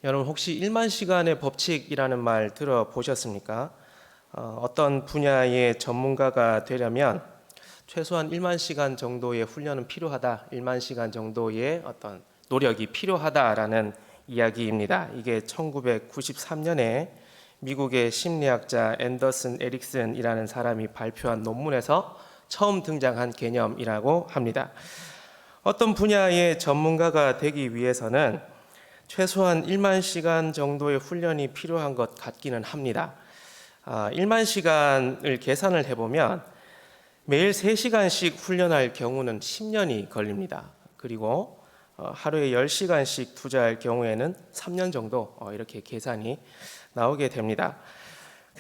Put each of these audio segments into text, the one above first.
여러분 혹시 1만 시간의 법칙이라는 말 들어보셨습니까? 어떤 분야의 전문가가 되려면 최소한 1만 시간 정도의 훈련은 필요하다. 1만 시간 정도의 어떤 노력이 필요하다라는 이야기입니다. 이게 1993년에 미국의 심리학자 앤더슨 에릭슨이라는 사람이 발표한 논문에서 처음 등장한 개념이라고 합니다. 어떤 분야의 전문가가 되기 위해서는 최소한 1만 시간 정도의 훈련이 필요한 것 같기는 합니다. 1만 시간을 계산을 해보면 매일 3시간씩 훈련할 경우는 10년이 걸립니다. 그리고 하루에 10시간씩 투자할 경우에는 3년 정도 이렇게 계산이 나오게 됩니다.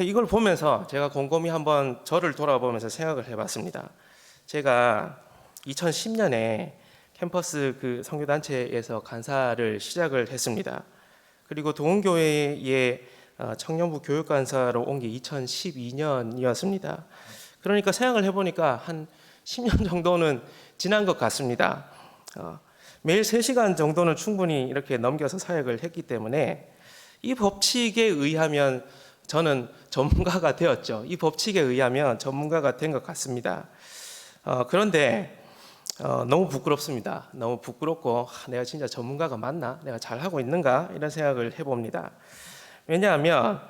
이걸 보면서 제가 곰곰이 한번 저를 돌아보면서 생각을 해봤습니다. 제가 2010년에 캠퍼스 그 선교단체에서 간사를 시작을 했습니다. 그리고 도움교회의 청년부 교육간사로 온 게 2012년이었습니다. 그러니까 생각을 해보니까 한 10년 정도는 지난 것 같습니다. 매일 3시간 정도는 충분히 이렇게 넘겨서 사역을 했기 때문에 이 법칙에 의하면 저는 전문가가 되었죠. 이 법칙에 의하면 전문가가 된 것 같습니다. 그런데 너무 부끄럽습니다. 너무 부끄럽고 내가 진짜 전문가가 맞나? 내가 잘하고 있는가? 이런 생각을 해봅니다. 왜냐하면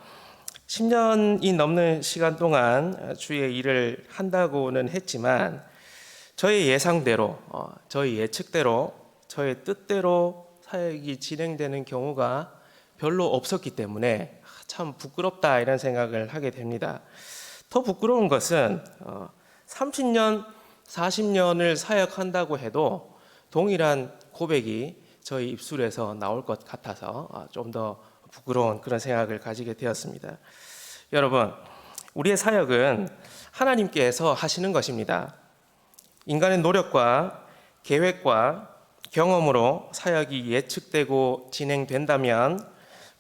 10년이 넘는 시간 동안 주의 일을 한다고는 했지만 저의 예상대로, 저의 예측대로, 저의 뜻대로 사역이 진행되는 경우가 별로 없었기 때문에 참 부끄럽다 이런 생각을 하게 됩니다. 더 부끄러운 것은 30년, 40년을 사역한다고 해도 동일한 고백이 저희 입술에서 나올 것 같아서 좀 더 부끄러운 그런 생각을 가지게 되었습니다. 여러분, 우리의 사역은 하나님께서 하시는 것입니다. 인간의 노력과 계획과 경험으로 사역이 예측되고 진행된다면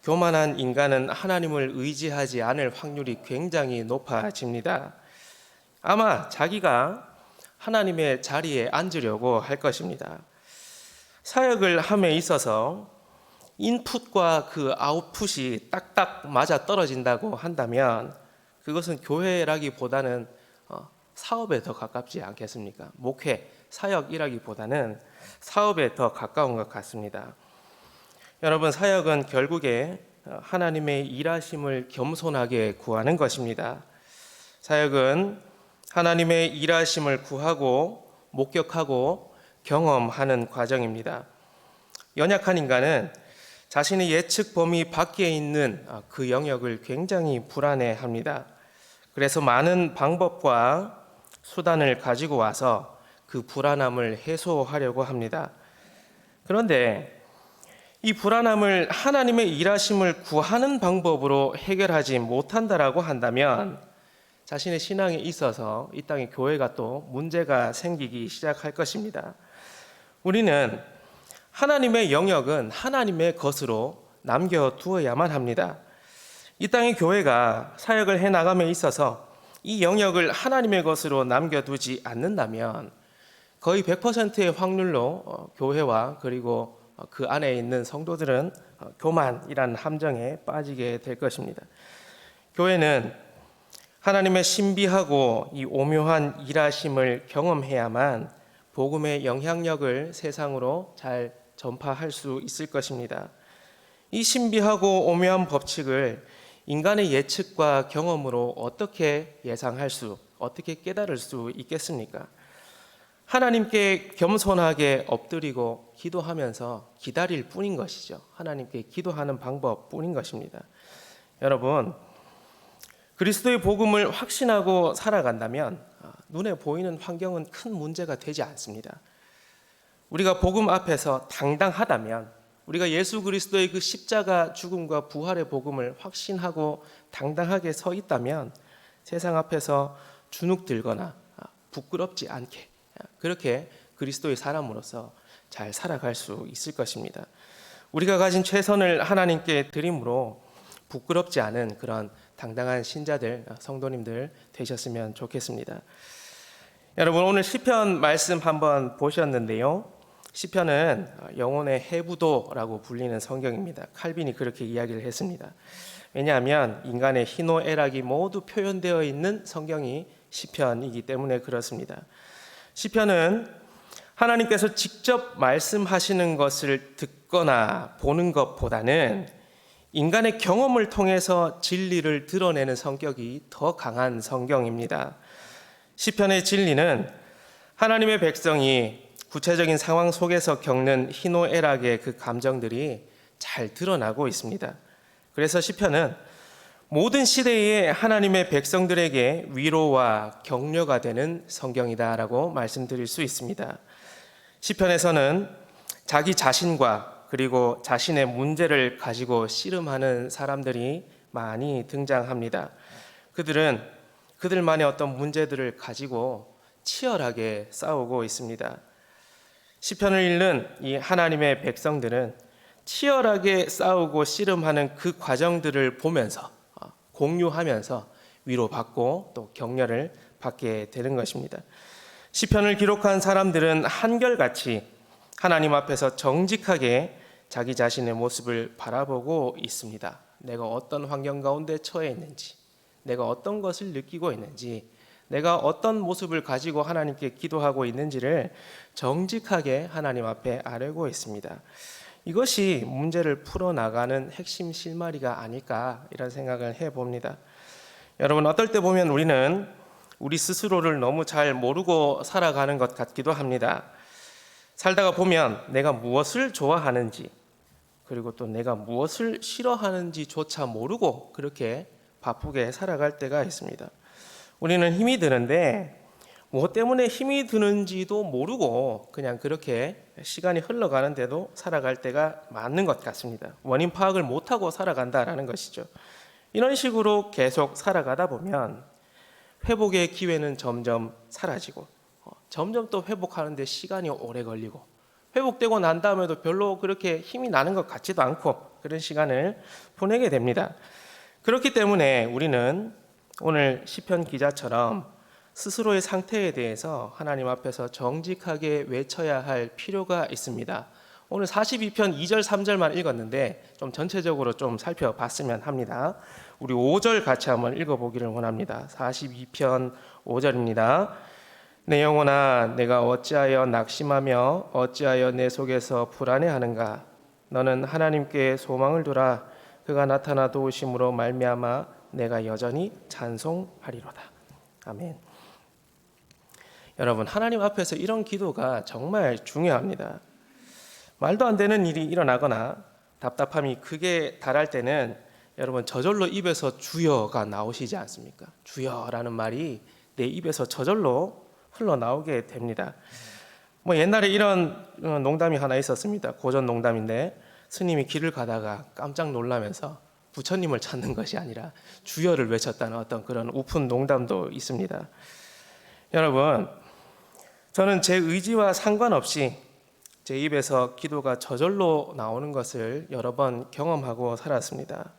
교만한 인간은 하나님을 의지하지 않을 확률이 굉장히 높아집니다. 아마 자기가 하나님의 자리에 앉으려고 할 것입니다. 사역을 함에 있어서 인풋과 그 아웃풋이 딱딱 맞아 떨어진다고 한다면 그것은 교회라기보다는 사업에 더 가깝지 않겠습니까? 목회, 사역이라기보다는 사업에 더 가까운 것 같습니다. 여러분, 사역은 결국에 하나님의 일하심을 겸손하게 구하는 것입니다. 사역은 하나님의 일하심을 구하고 목격하고 경험하는 과정입니다. 연약한 인간은 자신의 예측 범위 밖에 있는 그 영역을 굉장히 불안해합니다. 그래서 많은 방법과 수단을 가지고 와서 그 불안함을 해소하려고 합니다. 그런데 이 불안함을 하나님의 일하심을 구하는 방법으로 해결하지 못한다라고 한다면 자신의 신앙에 있어서 이 땅의 교회가 또 문제가 생기기 시작할 것입니다. 우리는 하나님의 영역은 하나님의 것으로 남겨두어야만 합니다. 이 땅의 교회가 사역을 해나감에 있어서 이 영역을 하나님의 것으로 남겨두지 않는다면 거의 100%의 확률로 교회와 그리고 그 안에 있는 성도들은 교만이라는 함정에 빠지게 될 것입니다. 교회는 하나님의 신비하고 이 오묘한 일하심을 경험해야만 복음의 영향력을 세상으로 잘 전파할 수 있을 것입니다. 이 신비하고 오묘한 법칙을 인간의 예측과 경험으로 어떻게 예상할 수, 어떻게 깨달을 수 있겠습니까? 하나님께 겸손하게 엎드리고 기도하면서 기다릴 뿐인 것이죠. 하나님께 기도하는 방법뿐인 것입니다. 여러분, 그리스도의 복음을 확신하고 살아간다면 눈에 보이는 환경은 큰 문제가 되지 않습니다. 우리가 복음 앞에서 당당하다면, 우리가 예수 그리스도의 그 십자가 죽음과 부활의 복음을 확신하고 당당하게 서 있다면 세상 앞에서 주눅 들거나 부끄럽지 않게 그렇게 그리스도의 사람으로서 잘 살아갈 수 있을 것입니다. 우리가 가진 최선을 하나님께 드림으로 부끄럽지 않은 그런 당당한 신자들, 성도님들 되셨으면 좋겠습니다. 여러분, 오늘 시편 말씀 한번 보셨는데요. 시편은 영혼의 해부도라고 불리는 성경입니다. 칼빈이 그렇게 이야기를 했습니다. 왜냐하면 인간의 희노애락이 모두 표현되어 있는 성경이 시편이기 때문에 그렇습니다. 시편은 하나님께서 직접 말씀하시는 것을 듣거나 보는 것보다는 인간의 경험을 통해서 진리를 드러내는 성격이 더 강한 성경입니다. 시편의 진리는 하나님의 백성이 구체적인 상황 속에서 겪는 희노애락의 그 감정들이 잘 드러나고 있습니다. 그래서 시편은 모든 시대의 하나님의 백성들에게 위로와 격려가 되는 성경이다라고 말씀드릴 수 있습니다. 시편에서는 자기 자신과 그리고 자신의 문제를 가지고 씨름하는 사람들이 많이 등장합니다. 그들은 그들만의 어떤 문제들을 가지고 치열하게 싸우고 있습니다. 시편을 읽는 이 하나님의 백성들은 치열하게 싸우고 씨름하는 그 과정들을 보면서 공유하면서 위로받고 또 격려를 받게 되는 것입니다. 시편을 기록한 사람들은 한결같이 하나님 앞에서 정직하게 자기 자신의 모습을 바라보고 있습니다. 내가 어떤 환경 가운데 처해 있는지, 내가 어떤 것을 느끼고 있는지, 내가 어떤 모습을 가지고 하나님께 기도하고 있는지를 정직하게 하나님 앞에 아뢰고 있습니다. 이것이 문제를 풀어나가는 핵심 실마리가 아닐까 이런 생각을 해봅니다. 여러분, 어떨 때 보면 우리는 우리 스스로를 너무 잘 모르고 살아가는 것 같기도 합니다. 살다가 보면 내가 무엇을 좋아하는지 그리고 또 내가 무엇을 싫어하는지조차 모르고 그렇게 바쁘게 살아갈 때가 있습니다. 우리는 힘이 드는데 무엇 때문에 힘이 드는지도 모르고 그냥 그렇게 시간이 흘러가는데도 살아갈 때가 많은 것 같습니다. 원인 파악을 못하고 살아간다라는 것이죠. 이런 식으로 계속 살아가다 보면 회복의 기회는 점점 사라지고 점점 또 회복하는데 시간이 오래 걸리고 회복되고 난 다음에도 별로 그렇게 힘이 나는 것 같지도 않고 그런 시간을 보내게 됩니다. 그렇기 때문에 우리는 오늘 시편 기자처럼 스스로의 상태에 대해서 하나님 앞에서 정직하게 외쳐야 할 필요가 있습니다. 오늘 42편 2절 3절만 읽었는데 좀 전체적으로 좀 살펴봤으면 합니다. 우리 5절 같이 한번 읽어보기를 원합니다. 42편 5절입니다. 내 영혼아, 내가 어찌하여 낙심하며 어찌하여 내 속에서 불안해하는가? 너는 하나님께 소망을 두라. 그가 나타나 도우심으로 말미암아 내가 여전히 찬송하리로다. 아멘. 여러분, 하나님 앞에서 이런 기도가 정말 중요합니다. 말도 안 되는 일이 일어나거나 답답함이 크게 달할 때는 여러분 저절로 입에서 주여가 나오시지 않습니까? 주여라는 말이 내 입에서 저절로 흘러나오게 됩니다. 옛날에 이런 농담이 하나 있었습니다. 고전 농담인데 스님이 길을 가다가 깜짝 놀라면서 부처님을 찾는 것이 아니라 주여를 외쳤다는 어떤 그런 우픈 농담도 있습니다. 여러분, 저는 제 의지와 상관없이 제 입에서 기도가 저절로 나오는 것을 여러 번 경험하고 살았습니다.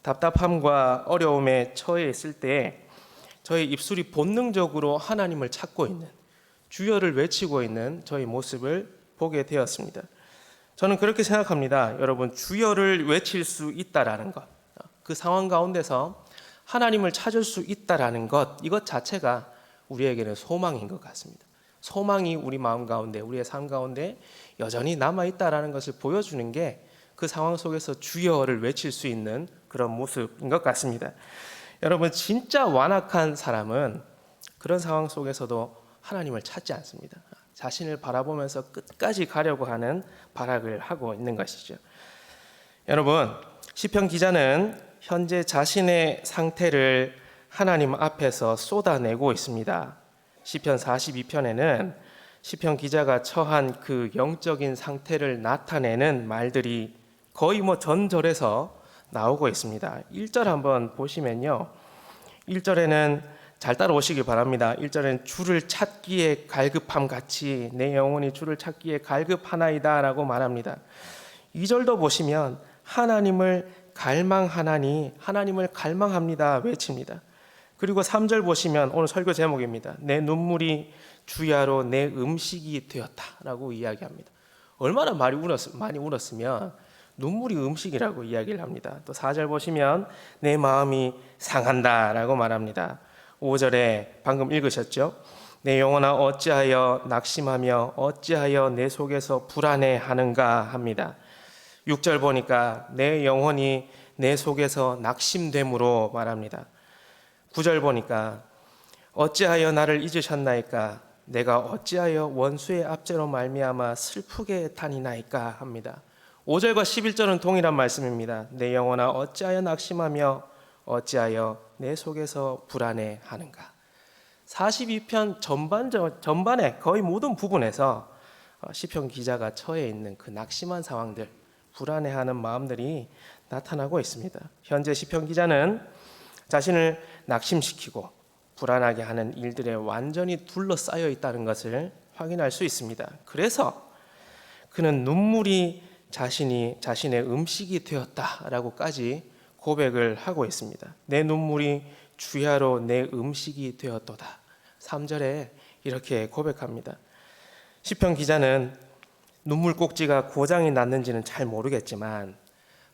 답답함과 어려움에 처해 있을 때 저의 입술이 본능적으로 하나님을 찾고 있는, 주여를 외치고 있는 저의 모습을 보게 되었습니다. 저는 그렇게 생각합니다. 여러분, 주여를 외칠 수 있다라는 것, 그 상황 가운데서 하나님을 찾을 수 있다라는 것, 이것 자체가 우리에게는 소망인 것 같습니다. 소망이 우리 마음 가운데, 우리의 삶 가운데 여전히 남아있다라는 것을 보여주는 게 그 상황 속에서 주여를 외칠 수 있는 그런 모습인 것 같습니다. 여러분, 진짜 완악한 사람은 그런 상황 속에서도 하나님을 찾지 않습니다. 자신을 바라보면서 끝까지 가려고 하는 발악을 하고 있는 것이죠. 여러분, 시편 기자는 현재 자신의 상태를 하나님 앞에서 쏟아내고 있습니다. 시편 42편에는 시편 기자가 처한 그 영적인 상태를 나타내는 말들이 거의 전절에서 나오고 있습니다. 1절 한번 보시면요. 1절에는 잘 따라오시길 바랍니다. 1절에는 주를 찾기에 갈급함 같이 내 영혼이 주를 찾기에 갈급하나이다 라고 말합니다. 2절도 보시면 하나님을 갈망하나니 하나님을 갈망합니다 외칩니다. 그리고 3절 보시면 오늘 설교 제목입니다. 내 눈물이 주야로 내 음식이 되었다 라고 이야기합니다. 얼마나 많이 울었으면 눈물이 음식이라고 이야기를 합니다. 또 4절 보시면 내 마음이 상한다라고 말합니다. 5절에 방금 읽으셨죠? 내 영혼아 어찌하여 낙심하며 어찌하여 내 속에서 불안해하는가 합니다. 6절 보니까 내 영혼이 내 속에서 낙심됨으로 말합니다. 9절 보니까 어찌하여 나를 잊으셨나이까 내가 어찌하여 원수의 압제로 말미암아 슬프게 다니나이까 합니다. 5절과 11절은 동일한 말씀입니다. 내 영혼아 어찌하여 낙심하며 어찌하여 내 속에서 불안해하는가. 42편 전반의 거의 모든 부분에서 시편 기자가 처해 있는 그 낙심한 상황들, 불안해하는 마음들이 나타나고 있습니다. 현재 시편 기자는 자신을 낙심시키고 불안하게 하는 일들에 완전히 둘러싸여 있다는 것을 확인할 수 있습니다. 그래서 그는 눈물이 자신의 음식이 되었다라고까지 고백을 하고 있습니다. 내 눈물이 주야로 내 음식이 되었도다. 3절에 이렇게 고백합니다. 시편 기자는 눈물 꼭지가 고장이 났는지는 잘 모르겠지만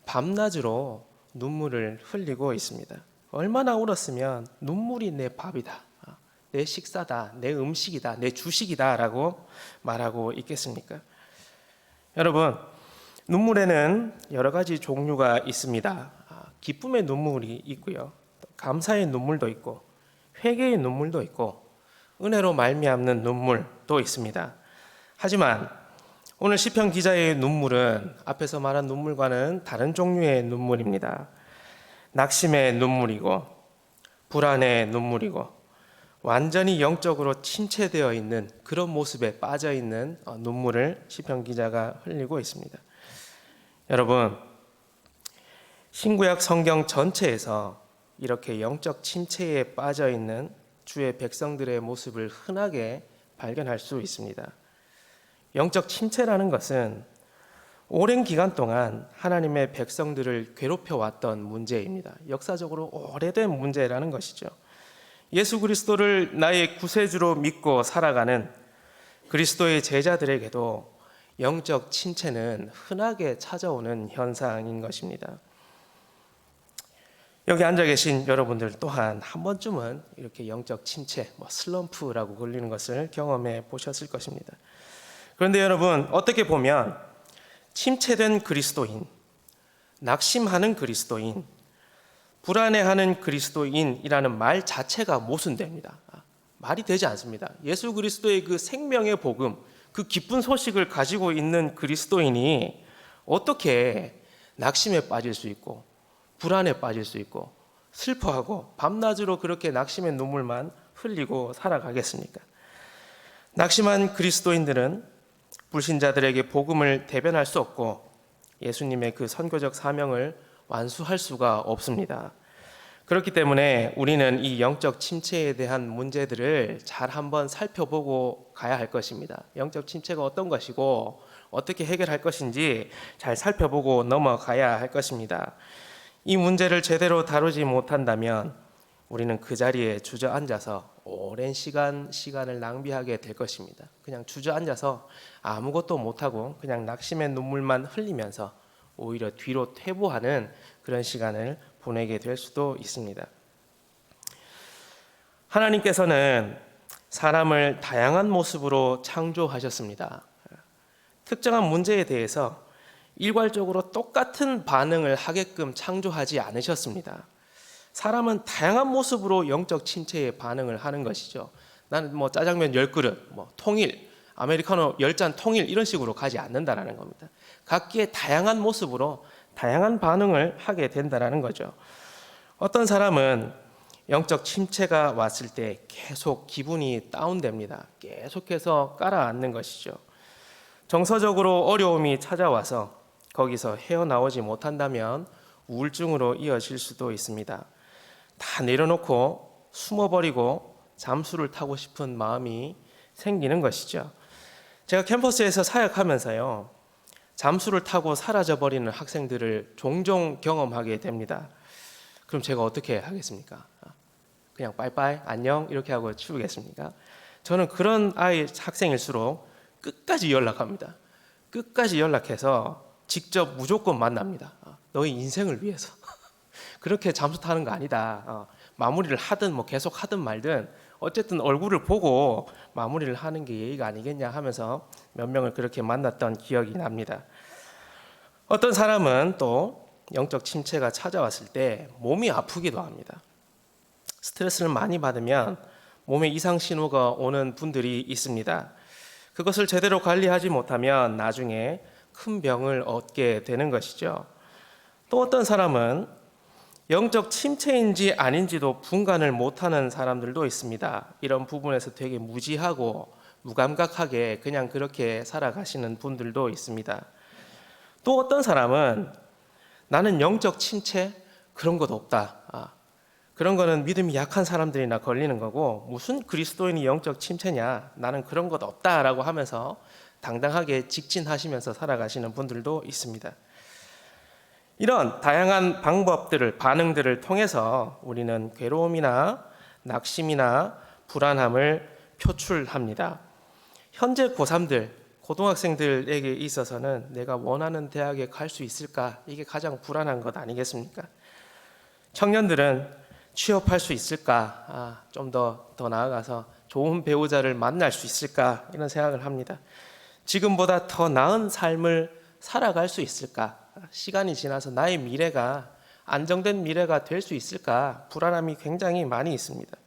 밤낮으로 눈물을 흘리고 있습니다. 얼마나 울었으면 눈물이 내 밥이다, 내 식사다, 내 음식이다, 내 주식이다 라고 말하고 있겠습니까? 여러분, 눈물에는 여러 가지 종류가 있습니다. 기쁨의 눈물이 있고요, 감사의 눈물도 있고 회개의 눈물도 있고 은혜로 말미암는 눈물도 있습니다. 하지만 오늘 시편 기자의 눈물은 앞에서 말한 눈물과는 다른 종류의 눈물입니다. 낙심의 눈물이고 불안의 눈물이고 완전히 영적으로 침체되어 있는 그런 모습에 빠져 있는 눈물을 시편 기자가 흘리고 있습니다. 여러분, 신구약 성경 전체에서 이렇게 영적 침체에 빠져 있는 주의 백성들의 모습을 흔하게 발견할 수 있습니다. 영적 침체라는 것은 오랜 기간 동안 하나님의 백성들을 괴롭혀왔던 문제입니다. 역사적으로 오래된 문제라는 것이죠. 예수 그리스도를 나의 구세주로 믿고 살아가는 그리스도의 제자들에게도 영적 침체는 흔하게 찾아오는 현상인 것입니다. 여기 앉아 계신 여러분들 또한 한 번쯤은 이렇게 영적 침체, 슬럼프라고 불리는 것을 경험해 보셨을 것입니다. 그런데 여러분, 어떻게 보면 침체된 그리스도인, 낙심하는 그리스도인, 불안해하는 그리스도인이라는 말 자체가 모순됩니다. 말이 되지 않습니다. 예수 그리스도의 그 생명의 복음, 그 기쁜 소식을 가지고 있는 그리스도인이 어떻게 낙심에 빠질 수 있고 불안에 빠질 수 있고 슬퍼하고 밤낮으로 그렇게 낙심의 눈물만 흘리고 살아가겠습니까? 낙심한 그리스도인들은 불신자들에게 복음을 대변할 수 없고 예수님의 그 선교적 사명을 완수할 수가 없습니다. 그렇기 때문에 우리는 이 영적 침체에 대한 문제들을 잘 한번 살펴보고 가야 할 것입니다. 영적 침체가 어떤 것이고 어떻게 해결할 것인지 잘 살펴보고 넘어가야 할 것입니다. 이 문제를 제대로 다루지 못한다면 우리는 그 자리에 주저앉아서 오랜 시간을 낭비하게 될 것입니다. 그냥 주저앉아서 아무것도 못하고 그냥 낙심의 눈물만 흘리면서 오히려 뒤로 퇴보하는 그런 시간을 보내게 될 수도 있습니다. 하나님께서는 사람을 다양한 모습으로 창조하셨습니다. 특정한 문제에 대해서 일괄적으로 똑같은 반응을 하게끔 창조하지 않으셨습니다. 사람은 다양한 모습으로 영적 침체에 반응을 하는 것이죠. 나는 짜장면 10그릇, 통일, 아메리카노 10잔 통일 이런 식으로 가지 않는다라는 겁니다. 각기의 다양한 모습으로 다양한 반응을 하게 된다라는 거죠. 어떤 사람은 영적 침체가 왔을 때 계속 기분이 다운됩니다. 계속해서 깔아앉는 것이죠. 정서적으로 어려움이 찾아와서 거기서 헤어나오지 못한다면 우울증으로 이어질 수도 있습니다. 다 내려놓고 숨어버리고 잠수를 타고 싶은 마음이 생기는 것이죠. 제가 캠퍼스에서 사역하면서요, 잠수를 타고 사라져버리는 학생들을 종종 경험하게 됩니다. 그럼 제가 어떻게 하겠습니까? 그냥 빠이빠이 안녕 이렇게 하고 치우겠습니까? 저는 그런 학생일수록 끝까지 연락합니다. 끝까지 연락해서 직접 무조건 만납니다. 너의 인생을 위해서. 그렇게 잠수 타는 거 아니다. 마무리를 하든 뭐 계속 하든 말든 어쨌든 얼굴을 보고 마무리를 하는 게 예의가 아니겠냐 하면서 몇 명을 그렇게 만났던 기억이 납니다. 어떤 사람은 또 영적 침체가 찾아왔을 때 몸이 아프기도 합니다. 스트레스를 많이 받으면 몸에 이상 신호가 오는 분들이 있습니다. 그것을 제대로 관리하지 못하면 나중에 큰 병을 얻게 되는 것이죠. 또 어떤 사람은 영적 침체인지 아닌지도 분간을 못하는 사람들도 있습니다. 이런 부분에서 되게 무지하고 무감각하게 그냥 그렇게 살아가시는 분들도 있습니다. 또 어떤 사람은 나는 영적 침체 그런 것 없다. 그런 거는 믿음이 약한 사람들이나 걸리는 거고 무슨 그리스도인이 영적 침체냐, 나는 그런 것 없다라고 하면서 당당하게 직진하시면서 살아가시는 분들도 있습니다. 이런 다양한 방법들을, 반응들을 통해서 우리는 괴로움이나 낙심이나 불안함을 표출합니다. 현재 고3들, 고등학생들에게 있어서는 내가 원하는 대학에 갈 수 있을까? 이게 가장 불안한 것 아니겠습니까? 청년들은 취업할 수 있을까? 좀 더 나아가서 좋은 배우자를 만날 수 있을까? 이런 생각을 합니다. 지금보다 더 나은 삶을 살아갈 수 있을까? 시간이 지나서 나의 미래가 안정된 미래가 될 수 있을까? 불안함이 굉장히 많이 있습니다.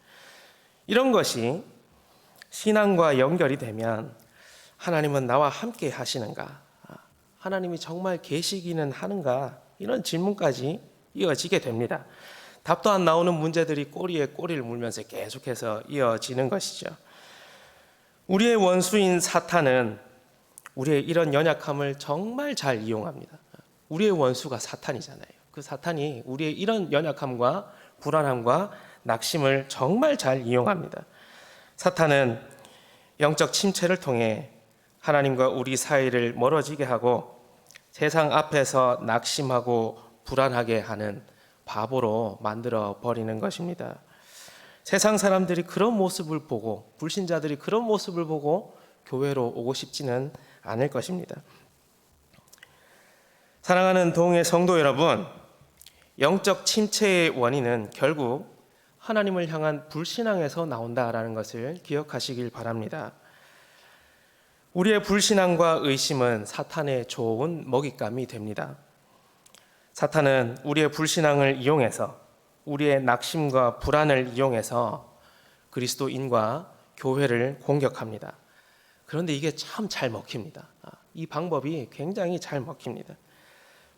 이런 것이 신앙과 연결이 되면 하나님은 나와 함께 하시는가? 하나님이 정말 계시기는 하는가? 이런 질문까지 이어지게 됩니다. 답도 안 나오는 문제들이 꼬리에 꼬리를 물면서 계속해서 이어지는 것이죠. 우리의 원수인 사탄은 우리의 이런 연약함을 정말 잘 이용합니다. 우리의 원수가 사탄이잖아요. 그 사탄이 우리의 이런 연약함과 불안함과 낙심을 정말 잘 이용합니다. 사탄은 영적 침체를 통해 하나님과 우리 사이를 멀어지게 하고 세상 앞에서 낙심하고 불안하게 하는 바보로 만들어 버리는 것입니다. 세상 사람들이 그런 모습을 보고, 불신자들이 그런 모습을 보고 교회로 오고 싶지는 않을 것입니다. 사랑하는 동해 성도 여러분, 영적 침체의 원인은 결국 하나님을 향한 불신앙에서 나온다라는 것을 기억하시길 바랍니다. 우리의 불신앙과 의심은 사탄의 좋은 먹잇감이 됩니다. 사탄은 우리의 불신앙을 이용해서, 우리의 낙심과 불안을 이용해서 그리스도인과 교회를 공격합니다. 그런데 이게 참 잘 먹힙니다. 이 방법이 굉장히 잘 먹힙니다.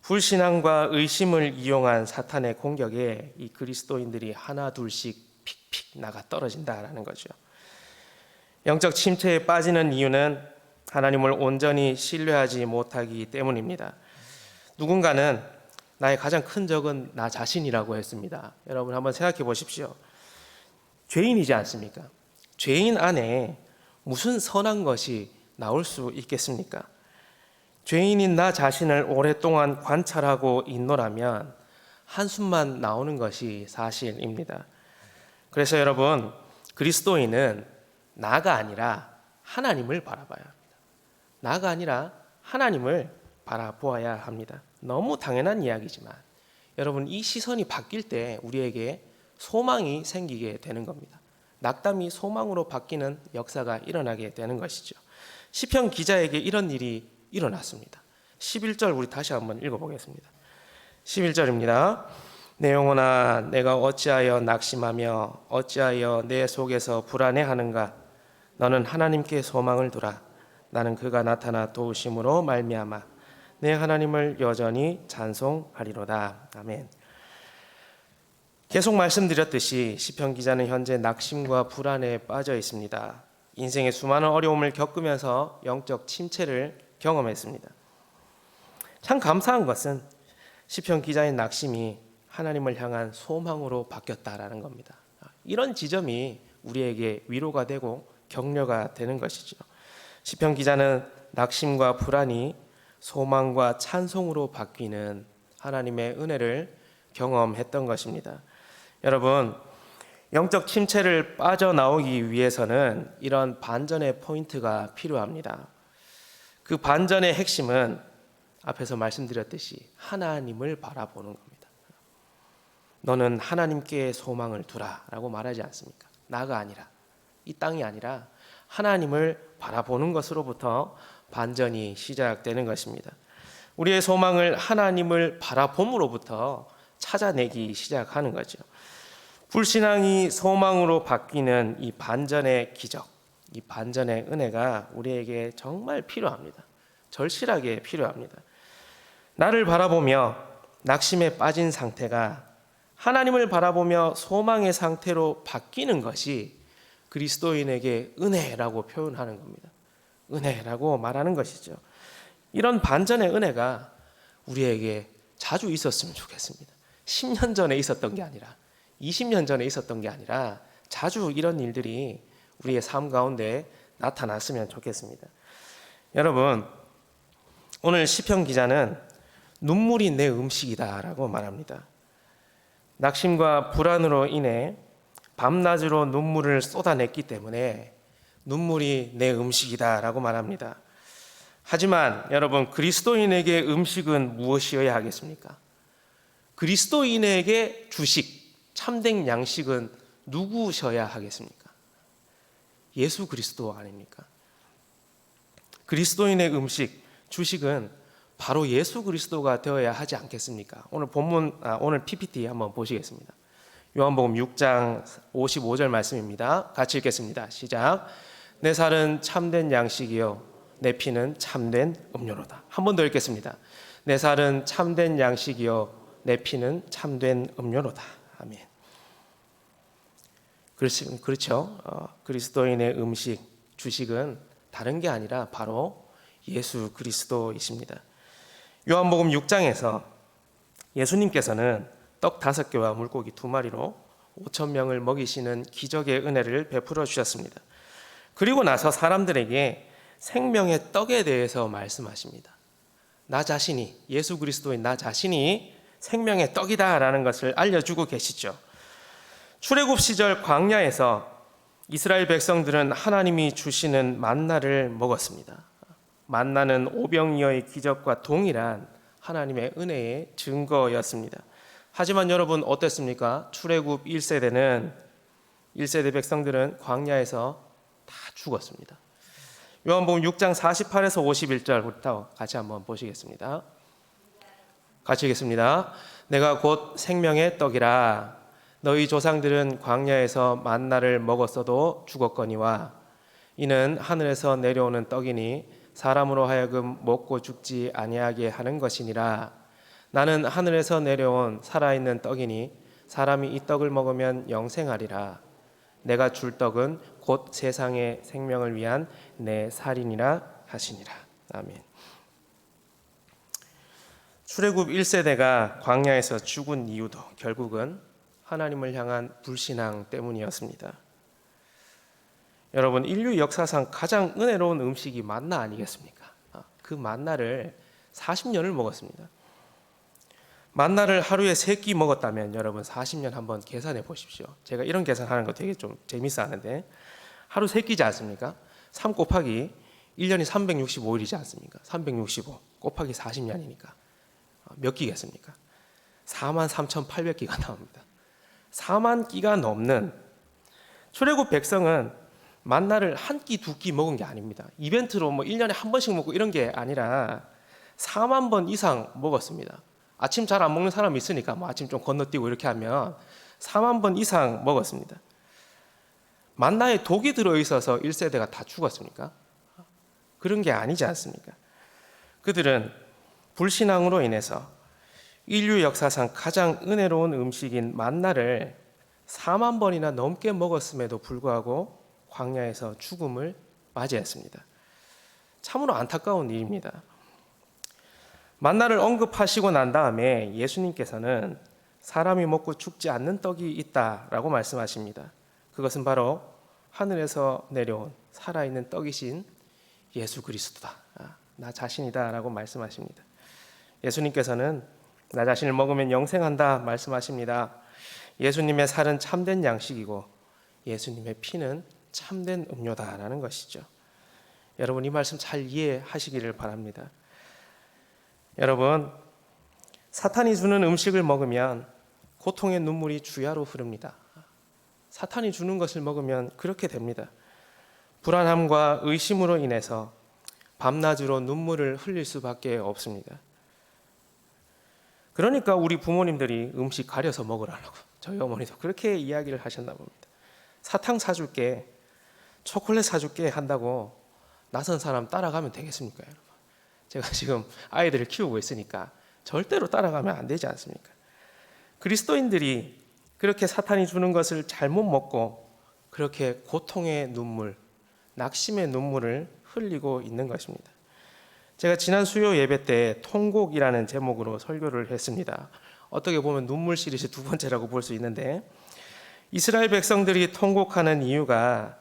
불신앙과 의심을 이용한 사탄의 공격에 이 그리스도인들이 하나 둘씩 픽픽 나가 떨어진다라는 거죠. 영적 침체에 빠지는 이유는 하나님을 온전히 신뢰하지 못하기 때문입니다. 누군가는 나의 가장 큰 적은 나 자신이라고 했습니다. 여러분 한번 생각해 보십시오. 죄인이지 않습니까? 죄인 안에 무슨 선한 것이 나올 수 있겠습니까? 죄인인 나 자신을 오랫동안 관찰하고 있노라면 한숨만 나오는 것이 사실입니다. 그래서 여러분, 그리스도인은 나가 아니라 하나님을 바라봐야 합니다. 나가 아니라 하나님을 바라보아야 합니다. 너무 당연한 이야기지만 여러분, 이 시선이 바뀔 때 우리에게 소망이 생기게 되는 겁니다. 낙담이 소망으로 바뀌는 역사가 일어나게 되는 것이죠. 시편 기자에게 이런 일이 일어났습니다. 11절 우리 다시 한번 읽어보겠습니다. 11절입니다. 내 영혼아, 내가 어찌하여 낙심하며 어찌하여 내 속에서 불안해하는가? 너는 하나님께 소망을 두라. 나는 그가 나타나 도우심으로 말미암아 내 하나님을 여전히 찬송하리로다. 아멘. 계속 말씀드렸듯이 시편 기자는 현재 낙심과 불안에 빠져 있습니다. 인생의 수많은 어려움을 겪으면서 영적 침체를 경험했습니다. 참 감사한 것은 시편 기자의 낙심이 하나님을 향한 소망으로 바뀌었다라는 겁니다. 이런 지점이 우리에게 위로가 되고 격려가 되는 것이죠. 시편 기자는 낙심과 불안이 소망과 찬송으로 바뀌는 하나님의 은혜를 경험했던 것입니다. 여러분, 영적 침체를 빠져나오기 위해서는 이런 반전의 포인트가 필요합니다. 그 반전의 핵심은 앞에서 말씀드렸듯이 하나님을 바라보는 겁니다. 너는 하나님께 소망을 두라라고 말하지 않습니까? 나가 아니라, 이 땅이 아니라 하나님을 바라보는 것으로부터 반전이 시작되는 것입니다. 우리의 소망을 하나님을 바라봄으로부터 찾아내기 시작하는 거죠. 불신앙이 소망으로 바뀌는 이 반전의 기적, 이 반전의 은혜가 우리에게 정말 필요합니다. 절실하게 필요합니다. 나를 바라보며 낙심에 빠진 상태가 하나님을 바라보며 소망의 상태로 바뀌는 것이 그리스도인에게 은혜라고 표현하는 겁니다. 은혜라고 말하는 것이죠. 이런 반전의 은혜가 우리에게 자주 있었으면 좋겠습니다. 10년 전에 있었던 게 아니라 20년 전에 있었던 게 아니라 자주 이런 일들이 우리의 삶 가운데 나타났으면 좋겠습니다. 여러분, 오늘 시편 기자는 눈물이 내 음식이다라고 말합니다. 낙심과 불안으로 인해 밤낮으로 눈물을 쏟아냈기 때문에 눈물이 내 음식이다라고 말합니다. 하지만 여러분, 그리스도인에게 음식은 무엇이어야 하겠습니까? 그리스도인에게 주식, 참된 양식은 누구셔야 하겠습니까? 예수 그리스도 아닙니까? 그리스도인의 음식, 주식은 바로 예수 그리스도가 되어야 하지 않겠습니까? 오늘 오늘 PPT 한번 보시겠습니다. 요한복음 6장 55절 말씀입니다. 같이 읽겠습니다. 시작. 내 살은 참된 양식이요 내 피는 참된 음료로다. 한 번 더 읽겠습니다. 내 살은 참된 양식이요 내 피는 참된 음료로다. 아멘. 그렇죠. 그리스도인의 음식, 주식은 다른 게 아니라 바로 예수 그리스도이십니다. 요한복음 6장에서 예수님께서는 떡 5개와 물고기 2마리로 5,000명을 먹이시는 기적의 은혜를 베풀어 주셨습니다. 그리고 나서 사람들에게 생명의 떡에 대해서 말씀하십니다. 나 자신이, 예수 그리스도인 나 자신이 생명의 떡이다라는 것을 알려주고 계시죠. 출애굽 시절 광야에서 이스라엘 백성들은 하나님이 주시는 만나를 먹었습니다. 만나는 오병이어의 기적과 동일한 하나님의 은혜의 증거였습니다. 하지만 여러분 어땠습니까? 출애굽 1세대 백성들은 광야에서 다 죽었습니다. 요한복음 6장 48에서 51절부터 같이 한번 보시겠습니다. 같이 읽겠습니다. 내가 곧 생명의 떡이라 너희 조상들은 광야에서 만나를 먹었어도 죽었거니와 이는 하늘에서 내려오는 떡이니 사람으로 하여금 먹고 죽지 아니하게 하는 것이니라. 나는 하늘에서 내려온 살아있는 떡이니 사람이 이 떡을 먹으면 영생하리라. 내가 줄 떡은 곧 세상의 생명을 위한 내 살이니라 하시니라. 아멘. 출애굽 1세대가 광야에서 죽은 이유도 결국은 하나님을 향한 불신앙 때문이었습니다. 여러분, 인류 역사상 가장 은혜로운 음식이 만나 아니겠습니까? 그 만나를 40년을 먹었습니다. 만나를 하루에 3끼 먹었다면 여러분 40년 한번 계산해 보십시오. 제가 이런 계산하는 거 되게 좀 재밌어 하는데 하루 3끼지 않습니까? 3 곱하기 1년이 365일이지 않습니까? 365 곱하기 40년이니까 몇 끼겠습니까? 43,800끼가 나옵니다. 4만 끼가 넘는 출애굽 백성은 만나를 한 끼, 2끼 먹은 게 아닙니다. 이벤트로 1년에 한 번씩 먹고 이런 게 아니라 4만 번 이상 먹었습니다. 아침 잘 안 먹는 사람이 있으니까 아침 좀 건너뛰고 이렇게 하면 4만 번 이상 먹었습니다. 만나에 독이 들어있어서 1세대가 다 죽었습니까? 그런 게 아니지 않습니까? 그들은 불신앙으로 인해서 인류 역사상 가장 은혜로운 음식인 만나를 4만 번이나 넘게 먹었음에도 불구하고 광야에서 죽음을 맞이했습니다. 참으로 안타까운 일입니다. 만나를 언급하시고 난 다음에 예수님께서는 사람이 먹고 죽지 않는 떡이 있다라고 말씀하십니다. 그것은 바로 하늘에서 내려온 살아있는 떡이신 예수 그리스도다. 나 자신이다라고 말씀하십니다. 예수님께서는 나 자신을 먹으면 영생한다 말씀하십니다. 예수님의 살은 참된 양식이고 예수님의 피는 참된 음료다라는 것이죠. 여러분 이 말씀 잘 이해하시기를 바랍니다. 여러분, 사탄이 주는 음식을 먹으면 고통의 눈물이 주야로 흐릅니다. 사탄이 주는 것을 먹으면 그렇게 됩니다. 불안함과 의심으로 인해서 밤낮으로 눈물을 흘릴 수밖에 없습니다. 그러니까 우리 부모님들이 음식 가려서 먹으라고, 저희 어머니도 그렇게 이야기를 하셨나 봅니다. 사탕 사줄게, 초콜릿 사줄게 한다고 낯선 사람 따라가면 되겠습니까, 여러분? 제가 지금 아이들을 키우고 있으니까 절대로 따라가면 안 되지 않습니까? 그리스도인들이 그렇게 사탄이 주는 것을 잘못 먹고 그렇게 고통의 눈물, 낙심의 눈물을 흘리고 있는 것입니다. 제가 지난 수요 예배 때 통곡이라는 제목으로 설교를 했습니다. 어떻게 보면 눈물 시리즈 두 번째라고 볼 수 있는데, 이스라엘 백성들이 통곡하는 이유가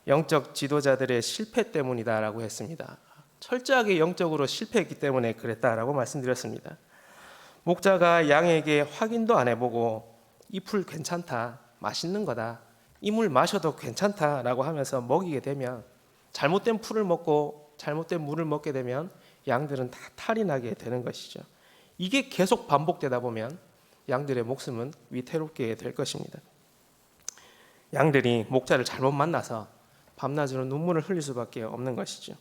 영적 지도자들의 실패 때문이다라고 했습니다. 철저하게 영적으로 실패했기 때문에 그랬다라고 말씀드렸습니다. 목자가 양에게 확인도 안 해보고 이 풀 괜찮다, 맛있는 거다, 이 물 마셔도 괜찮다라고 하면서 먹이게 되면, 잘못된 풀을 먹고 잘못된 물을 먹게 되면 양들은 다 탈이 나게 되는 것이죠. 이게 계속 반복되다 보면 양들의 목숨은 위태롭게 될 것입니다. 양들이 목자를 잘못 만나서 밤낮으로 눈물을 흘릴 수밖에 없는 것이죠.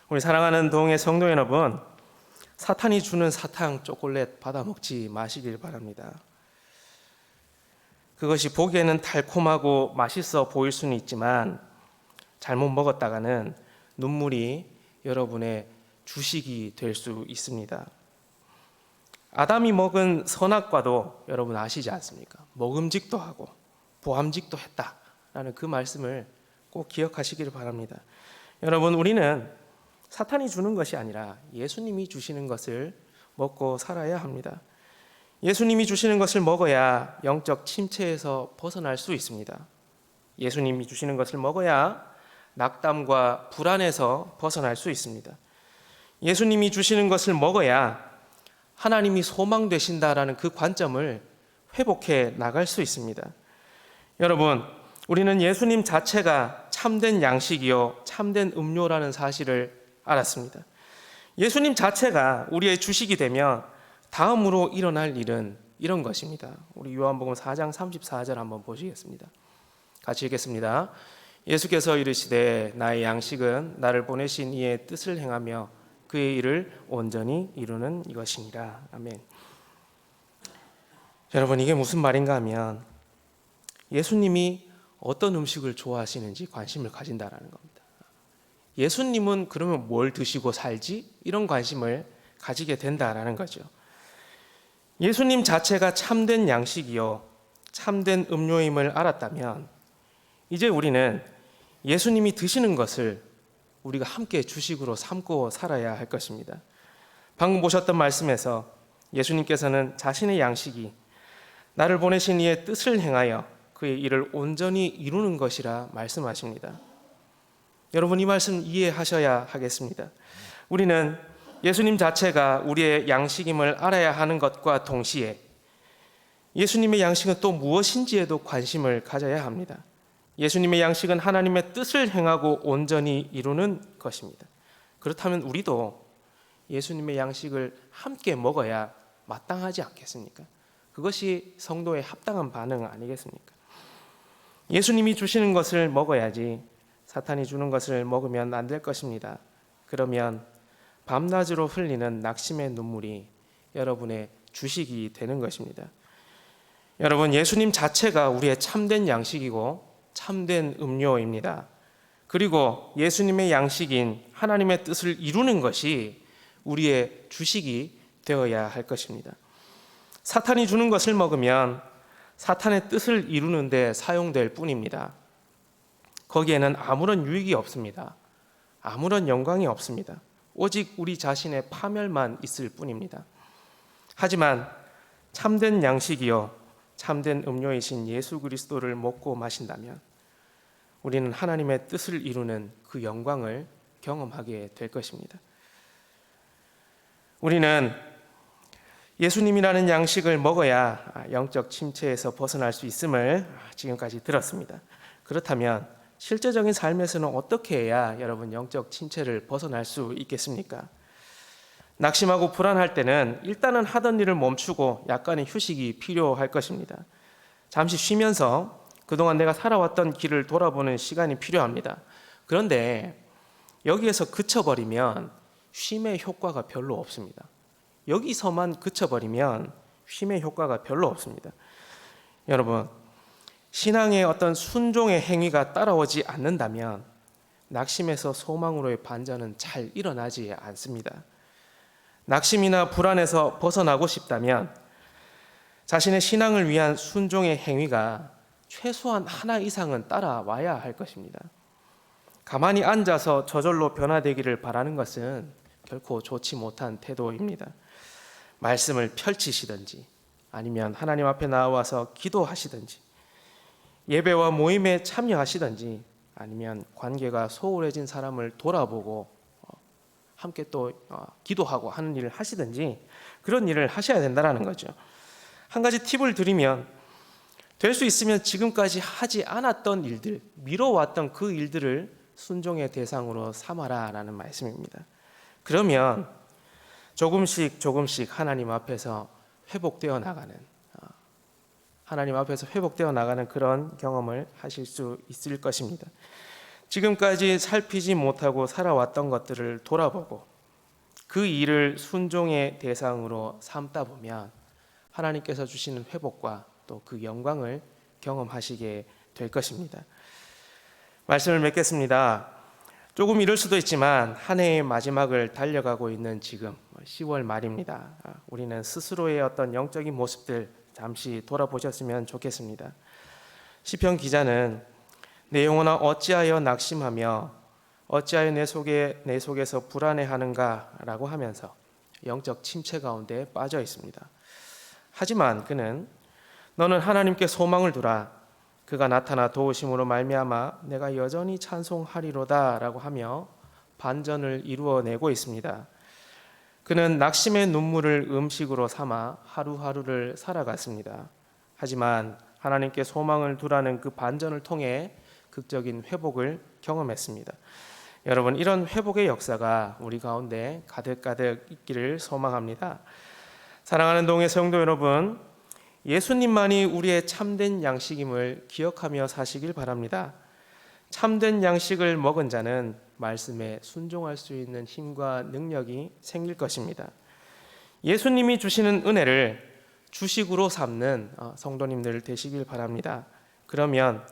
우리 사랑하는 동의 성도 여러분, 사탄이 주는 사탕, 초콜릿 받아 먹지 마시길 바랍니다. 그것이 보기에는 달콤하고 맛있어 보일 수는 있지만 잘못 먹었다가는 눈물이 여러분의 주식이 될 수 있습니다. 아담이 먹은 선악과도 여러분 아시지 않습니까? 먹음직도 하고 보암직도 했다라는 그 말씀을 꼭 기억하시기를 바랍니다. 여러분, 우리는 사탄이 주는 것이 아니라 예수님이 주시는 것을 먹고 살아야 합니다. 예수님이 주시는 것을 먹어야 영적 침체에서 벗어날 수 있습니다. 예수님이 주시는 것을 먹어야 낙담과 불안에서 벗어날 수 있습니다. 예수님이 주시는 것을 먹어야 하나님이 소망 되신다라는 그 관점을 회복해 나갈 수 있습니다. 여러분, 우리는 예수님 자체가 참된 양식이요 참된 음료라는 사실을 알았습니다. 예수님 자체가 우리의 주식이 되면 다음으로 일어날 일은 이런 것입니다. 우리 요한복음 4장 34절 한번 보시겠습니다. 같이 읽겠습니다. 예수께서 이르시되 나의 양식은 나를 보내신 이의 뜻을 행하며 그의 일을 온전히 이루는 이것이니라. 아멘. 여러분, 이게 무슨 말인가 하면 예수님이 어떤 음식을 좋아하시는지 관심을 가진다라는 겁니다. 예수님은 그러면 뭘 드시고 살지? 이런 관심을 가지게 된다라는 거죠. 예수님 자체가 참된 양식이요 참된 음료임을 알았다면 이제 우리는 예수님이 드시는 것을 우리가 함께 주식으로 삼고 살아야 할 것입니다. 방금 보셨던 말씀에서 예수님께서는 자신의 양식이 나를 보내신 이의 뜻을 행하여 그의 일을 온전히 이루는 것이라 말씀하십니다. 여러분, 이 말씀 이해하셔야 하겠습니다. 우리는 예수님 자체가 우리의 양식임을 알아야 하는 것과 동시에 예수님의 양식은 또 무엇인지에도 관심을 가져야 합니다. 예수님의 양식은 하나님의 뜻을 행하고 온전히 이루는 것입니다. 그렇다면 우리도 예수님의 양식을 함께 먹어야 마땅하지 않겠습니까? 그것이 성도의 합당한 반응 아니겠습니까? 예수님이 주시는 것을 먹어야지 사탄이 주는 것을 먹으면 안 될 것입니다. 그러면 밤낮으로 흘리는 낙심의 눈물이 여러분의 주식이 되는 것입니다. 여러분, 예수님 자체가 우리의 참된 양식이고 참된 음료입니다. 그리고 예수님의 양식인 하나님의 뜻을 이루는 것이 우리의 주식이 되어야 할 것입니다. 사탄이 주는 것을 먹으면 사탄의 뜻을 이루는 데 사용될 뿐입니다. 거기에는 아무런 유익이 없습니다. 아무런 영광이 없습니다. 오직 우리 자신의 파멸만 있을 뿐입니다. 하지만 참된 양식이요 참된 음료이신 예수 그리스도를 먹고 마신다면 우리는 하나님의 뜻을 이루는 그 영광을 경험하게 될 것입니다. 우리는 예수님이라는 양식을 먹어야 영적 침체에서 벗어날 수 있음을 지금까지 들었습니다. 그렇다면 실제적인 삶에서는 어떻게 해야 여러분 영적 침체를 벗어날 수 있겠습니까? 낙심하고 불안할 때는 일단은 하던 일을 멈추고 약간의 휴식이 필요할 것입니다. 잠시 쉬면서 그동안 내가 살아왔던 길을 돌아보는 시간이 필요합니다. 그런데 여기에서 그쳐버리면 쉼의 효과가 별로 없습니다. 여기서만 그쳐버리면 쉼의 효과가 별로 없습니다. 여러분, 신앙의 어떤 순종의 행위가 따라오지 않는다면 낙심에서 소망으로의 반전은 잘 일어나지 않습니다. 낙심이나 불안에서 벗어나고 싶다면 자신의 신앙을 위한 순종의 행위가 최소한 하나 이상은 따라와야 할 것입니다. 가만히 앉아서 저절로 변화되기를 바라는 것은 결코 좋지 못한 태도입니다. 말씀을 펼치시든지 아니면 하나님 앞에 나와서 기도하시든지 예배와 모임에 참여하시든지 아니면 관계가 소홀해진 사람을 돌아보고 함께 또 기도하고 하는 일을 하시든지 그런 일을 하셔야 된다는 거죠. 한 가지 팁을 드리면 될 수 있으면 지금까지 하지 않았던 일들, 미뤄왔던 그 일들을 순종의 대상으로 삼아라라는 말씀입니다. 그러면 조금씩 하나님 앞에서 회복되어 나가는 그런 경험을 하실 수 있을 것입니다. 지금까지 살피지 못하고 살아왔던 것들을 돌아보고 그 일을 순종의 대상으로 삼다 보면 하나님께서 주시는 회복과 또 그 영광을 경험하시게 될 것입니다. 말씀을 맺겠습니다. 조금 이럴 수도 있지만 한 해의 마지막을 달려가고 있는 지금 10월 말입니다. 우리는 스스로의 어떤 영적인 모습들 잠시 돌아보셨으면 좋겠습니다. 시편 기자는 내 영혼아 어찌하여 낙심하며 어찌하여 내 속에서 불안해하는가라고 하면서 영적 침체 가운데 빠져 있습니다. 하지만 그는 너는 하나님께 소망을 두라. 그가 나타나 도우심으로 말미암아 내가 여전히 찬송하리로다라고 하며 반전을 이루어내고 있습니다. 그는 낙심의 눈물을 음식으로 삼아 하루하루를 살아갔습니다. 하지만 하나님께 소망을 두라는 그 반전을 통해 극적인 회복을 경험했습니다. 여러분, 이런 회복의 역사가 우리 가운데 가득가득 있기를 소망합니다. 사랑하는 동해 성도 여러분, 예수님만이 우리의 참된 양식임을 기억하며 사시길 바랍니다. 참된 양식을 먹은 자는 말씀에 순종할 수 있는 힘과 능력이 생길 것입니다. 예수님이 주시는 은혜를 주식으로 삼는 성도님들 되시길 바랍니다. 그러면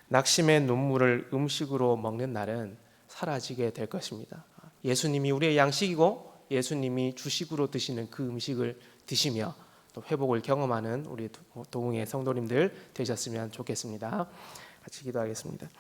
낙심의 눈물을 음식으로 먹는 날은 사라지게 될 것입니다. 예수님이 우리의 양식이고 예수님이 주식으로 드시는 그 음식을 드시며 또 회복을 경험하는 우리 도웅의 성도님들 되셨으면 좋겠습니다. 같이 기도하겠습니다.